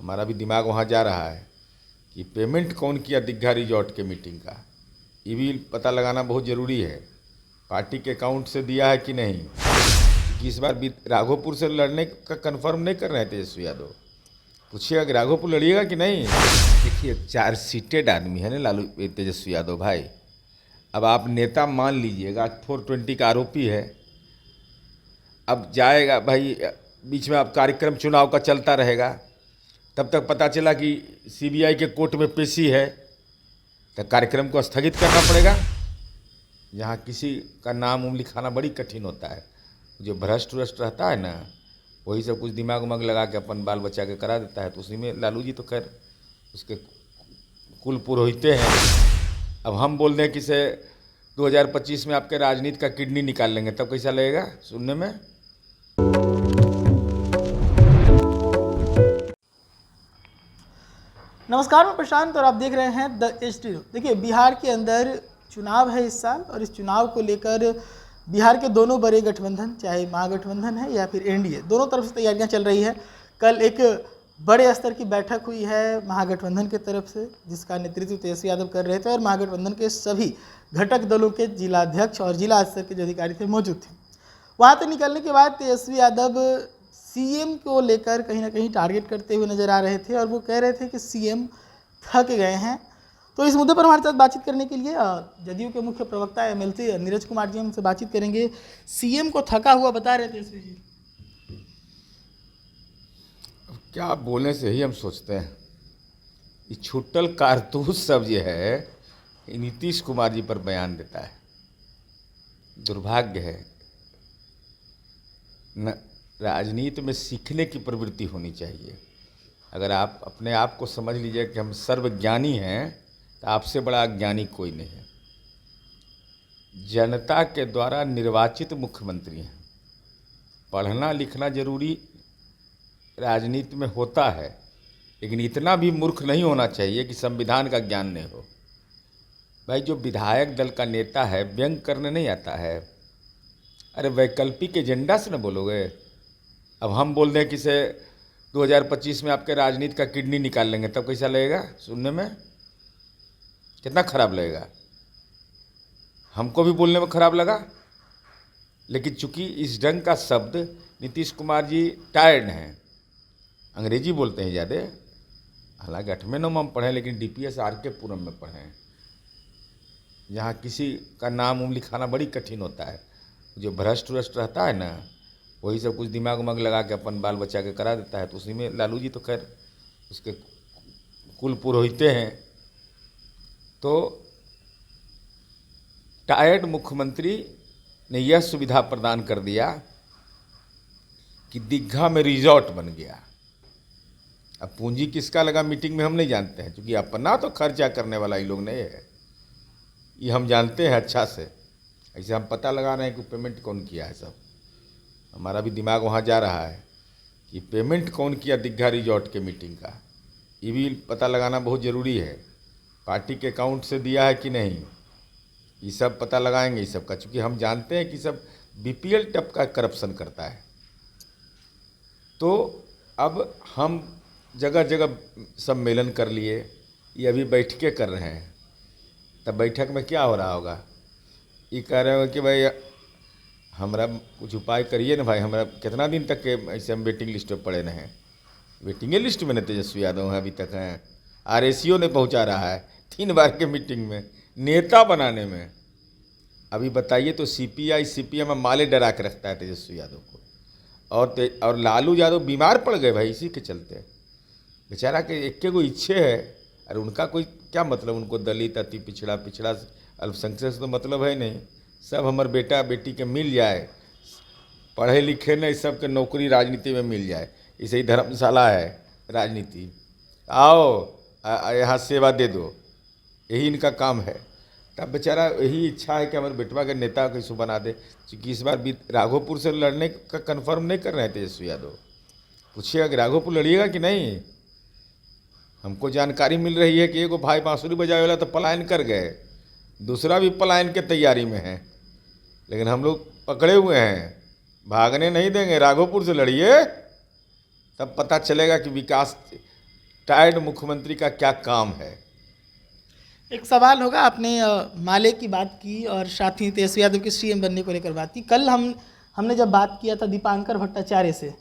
हमारा भी दिमाग वहाँ जा रहा है कि पेमेंट कौन किया दीघा रिजॉर्ट के मीटिंग का, ये भी पता लगाना बहुत ज़रूरी है। पार्टी के अकाउंट से दिया है कि नहीं, क्योंकि इस बार राघोपुर से लड़ने का कंफर्म नहीं कर रहे हैं तेजस्वी यादव। पूछिएगा कि राघोपुर लड़िएगा कि नहीं। देखिए, 4 सीटेड आदमी है ना लालू तेजस्वी यादव भाई। अब आप नेता मान लीजिएगा, 420 का आरोपी है। अब जाएगा भाई, बीच में अब कार्यक्रम चुनाव का चलता रहेगा, तब तक पता चला कि सीबीआई के कोर्ट में पेशी है, तो कार्यक्रम को स्थगित करना पड़ेगा। यहाँ किसी का नाम उम लिखाना बड़ी कठिन होता है। जो भ्रष्ट व्रष्ट रहता है ना, वही सब कुछ दिमाग उमाग लगा के अपन बाल बच्चा के करा देता है। तो उसी में लालू जी तो खैर उसके कुल पुरोहिते हैं। अब हम बोल दें कि से 2025 में आपके राजनीति का किडनी निकाल लेंगे, तब कैसा लगेगा सुनने में। नमस्कार, मैं प्रशांत और आप देख रहे हैं द एचडी। देखिए, बिहार के अंदर चुनाव है इस साल, और इस चुनाव को लेकर बिहार के दोनों बड़े गठबंधन, चाहे महागठबंधन है या फिर एनडीए, दोनों तरफ से तैयारियां चल रही है। कल एक बड़े स्तर की बैठक हुई है महागठबंधन की तरफ से, जिसका नेतृत्व तेजस्वी यादव कर रहे थे, और महागठबंधन के सभी घटक दलों के जिलाध्यक्ष और जिला स्तर के जो अधिकारी थे मौजूद थे। वहाँ से निकलने के बाद तेजस्वी यादव सीएम को लेकर कहीं ना कहीं टारगेट करते हुए नजर आ रहे थे, और वो कह रहे थे कि सीएम थक गए हैं। तो इस मुद्दे पर हमारे साथ बातचीत करने के लिए जदयू के मुख्य प्रवक्ता एमएलसी नीरज कुमार जी हमसे बातचीत करेंगे। सीएम को थका हुआ बता रहे थे तेजस्वी जी। क्या बोलने से ही हम सोचते हैं, ये छुट्टल कारतूस सब ये है, नीतीश कुमार जी पर बयान देता है। दुर्भाग्य है न, राजनीति में सीखने की प्रवृत्ति होनी चाहिए। अगर आप अपने आप को समझ लीजिए कि हम सर्वज्ञानी हैं, तो आपसे बड़ा अज्ञानी कोई नहीं है। जनता के द्वारा निर्वाचित मुख्यमंत्री हैं। पढ़ना लिखना जरूरी राजनीति में होता है, लेकिन इतना भी मूर्ख नहीं होना चाहिए कि संविधान का ज्ञान नहीं हो। भाई, जो विधायक दल का नेता है, व्यंग करने नहीं आता है। अरे वैकल्पिक एजेंडा से न बोलोगे। अब हम बोल दें कि से 2025 में आपके राजनीति का किडनी निकाल लेंगे, तब कैसा लगेगा सुनने में, कितना खराब लगेगा। हमको भी बोलने में खराब लगा, लेकिन चूंकि इस ढंग का शब्द नीतीश कुमार जी टायर्ड हैं, अंग्रेजी बोलते हैं ज़्यादा। हालांकि 8वें 9वें में पढ़े, लेकिन डीपीएस आरके पुरम में पढ़े। यहाँ किसी का नाम उम लिखाना बड़ी कठिन होता है। जो भ्रष्ट व्रष्ट रहता है ना, वही सब कुछ दिमाग उमाग लगा के अपन बाल बच्चा के करा देता है। तो उसी में लालू जी तो खैर उसके कुल पुरोहिते हैं। तो टायर्ड मुख्यमंत्री ने यह सुविधा प्रदान कर दिया कि दीघा में रिजॉर्ट बन गया। अब पूंजी किसका लगा मीटिंग में हम नहीं जानते हैं, क्योंकि अपना तो खर्चा करने वाला ये लोग नहीं है, ये हम जानते हैं अच्छा से। ऐसे हम पता लगा रहे हैं कि पेमेंट कौन किया है। सब हमारा भी दिमाग वहाँ जा रहा है कि पेमेंट कौन किया दीघा रिजॉर्ट के मीटिंग का, ये भी पता लगाना बहुत ज़रूरी है। पार्टी के अकाउंट से दिया है कि नहीं, ये सब पता लगाएंगे इस सब का, क्योंकि हम जानते हैं कि सब बीपीएल टप का करप्शन करता है। तो अब हम जगह जगह सम्मेलन कर लिए, ये अभी बैठकें कर रहे हैं। तब बैठक में क्या हो रहा होगा, ये कह रहे हो कि भाई हमरा कुछ उपाय करिए ना भाई, हमरा कितना दिन तक के ऐसे हम वेटिंग लिस्ट में पड़े रहें। वेटिंग लिस्ट में न तेजस्वी यादव हैं अभी तक हैं। आरएसईओ ने पहुंचा रहा है 3 बार के मीटिंग में, नेता बनाने में। अभी बताइए, तो सीपीआई सीपीएम में माले डरा के रखता है तेजस्वी यादव को। और लालू यादव बीमार पड़ गए भाई इसी के चलते। बेचारा के एक को इच्छे है, अरे उनका कोई क्या मतलब, उनको दलित अति पिछड़ा अल्पसंख्यक से तो मतलब है नहीं। सब हमारे बेटा बेटी के मिल जाए, पढ़े लिखे नहीं, सबके नौकरी राजनीति में मिल जाए। इसे ही धर्मशाला है राजनीति, आओ यहाँ सेवा दे दो, यही इनका काम है। तब बेचारा यही इच्छा है कि हमारे बेटवा के नेता कैसे बना दे, क्योंकि इस बार राघोपुर से लड़ने का कंफर्म नहीं कर रहे हैं तेजस्वी यादव। पूछिएगा कि राघोपुर लड़िएगा कि नहीं। हमको जानकारी मिल रही है कि एगो भाई बांसुरी बजावे वाला तो पलायन कर गए, दूसरा भी पलायन के तैयारी में है, लेकिन हम लोग पकड़े हुए हैं, भागने नहीं देंगे। राघोपुर से लड़िए, तब पता चलेगा कि विकास रिटायर्ड मुख्यमंत्री का क्या काम है। एक सवाल होगा, आपने माले की बात की और साथ ही तेजस्वी यादव के सीएम बनने को लेकर बात की। कल हमने जब बात किया था दीपांकर भट्टाचार्य से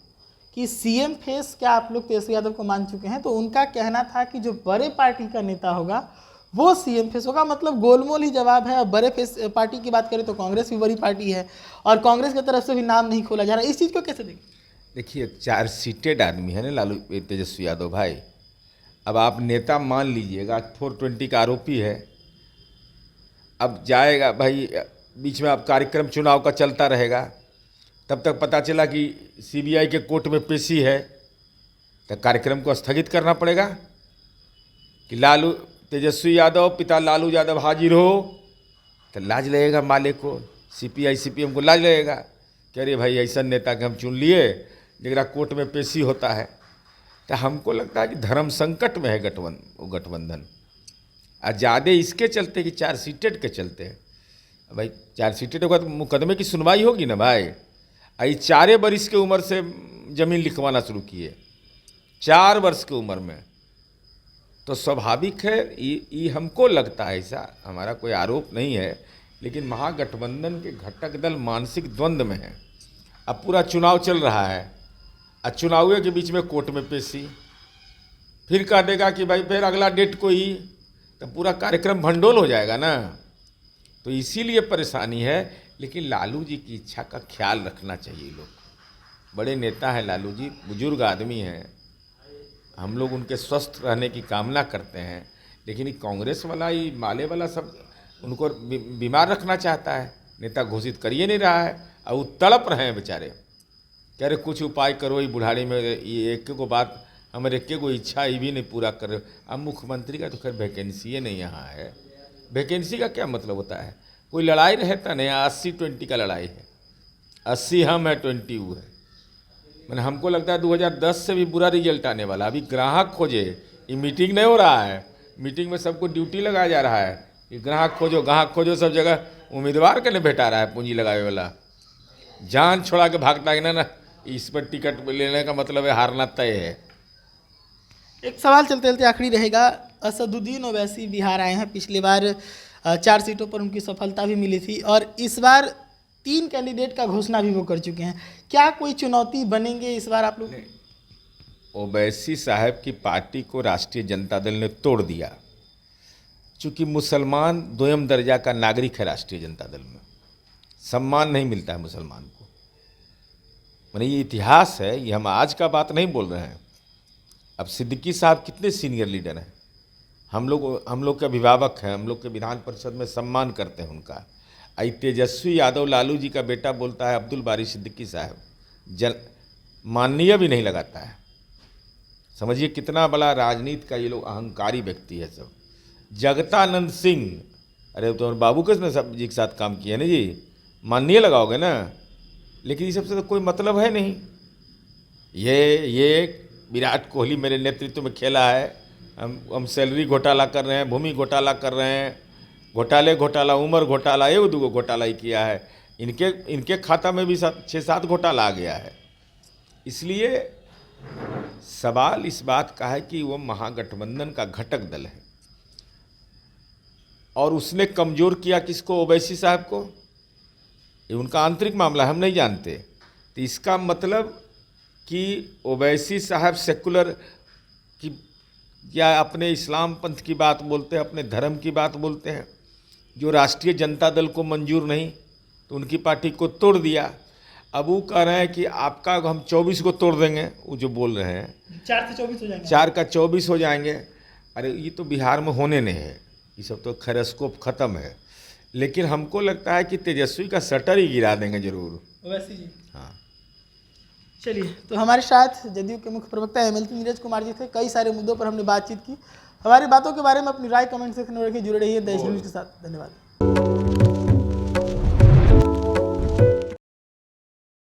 कि सीएम फेस क्या आप लोग तेजस्वी यादव को मान चुके हैं, तो उनका कहना था कि जो बड़े पार्टी का नेता होगा वो सीएम फेस होगा। मतलब गोलमोल ही जवाब है। अब बड़े फेस पार्टी की बात करें तो कांग्रेस भी बड़ी पार्टी है और कांग्रेस की तरफ से भी नाम नहीं खोला जा रहा। इस चीज़ को कैसे देखें? देखिए, 4 सीटेड आदमी है ना लालू तेजस्वी यादव भाई। अब आप नेता मान लीजिएगा, 420 का आरोपी है। अब जाएगा भाई, बीच में अब कार्यक्रम चुनाव का चलता रहेगा, तब तक पता चला कि सीबीआई के कोर्ट में पेशी है, तो कार्यक्रम को स्थगित करना पड़ेगा कि लालू तेजस्वी यादव पिता लालू यादव हाजिर हो। तो लाज लगेगा माले को, सीपीआई सीपीएम को लाज लगेगा कि अरे भाई ऐसा नेता के हम चुन लिए जरा कोर्ट में पेशी होता है। तो हमको लगता है कि धर्म संकट में है गठबंधन, और ज़्यादा इसके चलते कि 4 सीटेड के चलते हैं। भाई 4 सीटेड होगा तो मुकदमे की सुनवाई होगी ना भाई। आई 4 वर्ष के उम्र से ज़मीन लिखवाना शुरू किए, 4 वर्ष की उम्र में, तो स्वाभाविक है। ये हमको लगता है, ऐसा हमारा कोई आरोप नहीं है, लेकिन महागठबंधन के घटक दल मानसिक द्वंद्व में है। अब पूरा चुनाव चल रहा है और चुनाव के बीच में कोर्ट में पेशी, फिर कह देगा कि भाई फिर अगला डेट को ही, तो पूरा कार्यक्रम भंडोल हो जाएगा ना। तो इसीलिए परेशानी है। लेकिन लालू जी की इच्छा का ख्याल रखना चाहिए लोग। बड़े नेता हैं लालू जी, बुजुर्ग आदमी हैं, हम लोग उनके स्वस्थ रहने की कामना करते हैं। लेकिन ये कांग्रेस वाला, ये माले वाला सब उनको बीमार रखना चाहता है। नेता घोषित करिए नहीं रहा है और वो तड़प रहे हैं बेचारे, कह रहे कुछ उपाय करो, ये बुढ़ारी में ये एक को बात, हमारे एक को इच्छा ये भी नहीं पूरा कर रहे। अब मुख्यमंत्री का तो खैर वैकेंसी नहीं यहाँ है। वैकेंसी का क्या मतलब होता है? कोई लड़ाई रहता नहीं, 80-20 का लड़ाई है। 80 हम है, 20 वो है। मैंने हमको लगता है 2010 से भी बुरा रिजल्ट आने वाला। अभी ग्राहक खोजे, ये मीटिंग नहीं हो रहा है, मीटिंग में सबको ड्यूटी लगाया जा रहा है कि ग्राहक खोजो सब जगह। उम्मीदवार का नहीं भेटा रहा है पूंजी लगाए वाला, जान छोड़ा के भागता है ना। इस पर टिकट लेने का मतलब है हारना तय है। एक सवाल चलते चलते आखिरी रहेगा। असदुद्दीन ओवैसी बिहार आए हैं, पिछली बार 4 सीटों पर उनकी सफलता भी मिली थी और इस बार 3 कैंडिडेट का घोषणा भी वो कर चुके हैं। क्या कोई चुनौती बनेंगे इस बार आप लोग? ओवैसी साहब की पार्टी को राष्ट्रीय जनता दल ने तोड़ दिया, चूँकि मुसलमान 2म दर्जा का नागरिक है। राष्ट्रीय जनता दल में सम्मान नहीं मिलता है मुसलमान को। मैंने ये इतिहास है, ये हम आज का बात नहीं बोल रहे हैं। अब सिद्दीकी साहब कितने सीनियर लीडर हैं, हम लोग के अभिभावक हैं, हम लोग के विधान परिषद में सम्मान करते हैं उनका। आई तेजस्वी यादव लालू जी का बेटा बोलता है अब्दुल बारी सिद्दीकी साहब माननीय भी नहीं लगाता है। समझिए कितना बड़ा राजनीति का ये लोग अहंकारी व्यक्ति है सब। जगतानंद सिंह, अरे तो बाबू कृष्ण सब जी के साथ काम किया ना जी, माननीय लगाओगे ना। लेकिन ये सबसे तो कोई मतलब है नहीं। ये विराट कोहली मेरे नेतृत्व में खेला है, हम सैलरी घोटाला कर रहे हैं, भूमि घोटाला कर रहे हैं, घोटाला उम्र घोटाला, ये 2 घोटाला ही किया है। इनके खाता में भी 6-7 घोटाला आ गया है। इसलिए सवाल इस बात का है कि वो महागठबंधन का घटक दल है और उसने कमज़ोर किया किसको? ओवैसी साहब को। ये उनका आंतरिक मामला, हम नहीं जानते। तो इसका मतलब कि ओवैसी साहब सेकुलर की या अपने इस्लाम पंथ की बात बोलते हैं, अपने धर्म की बात बोलते हैं, जो राष्ट्रीय जनता दल को मंजूर नहीं, तो उनकी पार्टी को तोड़ दिया। अब वो कह रहे हैं कि आपका हम 24 को तोड़ देंगे, वो जो बोल रहे हैं 4 से 24 हो जाएंगे, 4 का 24 हो जाएंगे। अरे ये तो बिहार में होने नहीं है, ये सब तो खैर स्कोप ख़त्म है। लेकिन हमको लगता है कि तेजस्वी का शटर ही गिरा देंगे जरूर ओवैसी जी। हाँ। चलिए, तो हमारे साथ जदयू के मुख्य प्रवक्ता एमएलसी नीरज कुमार जी थे। कई सारे मुद्दों पर हमने बातचीत की। हमारी बातों के बारे में अपनी राय कमेंट सेक्शन में रखिए। जुड़े रहिए द एच न्यूज़ के साथ। धन्यवाद।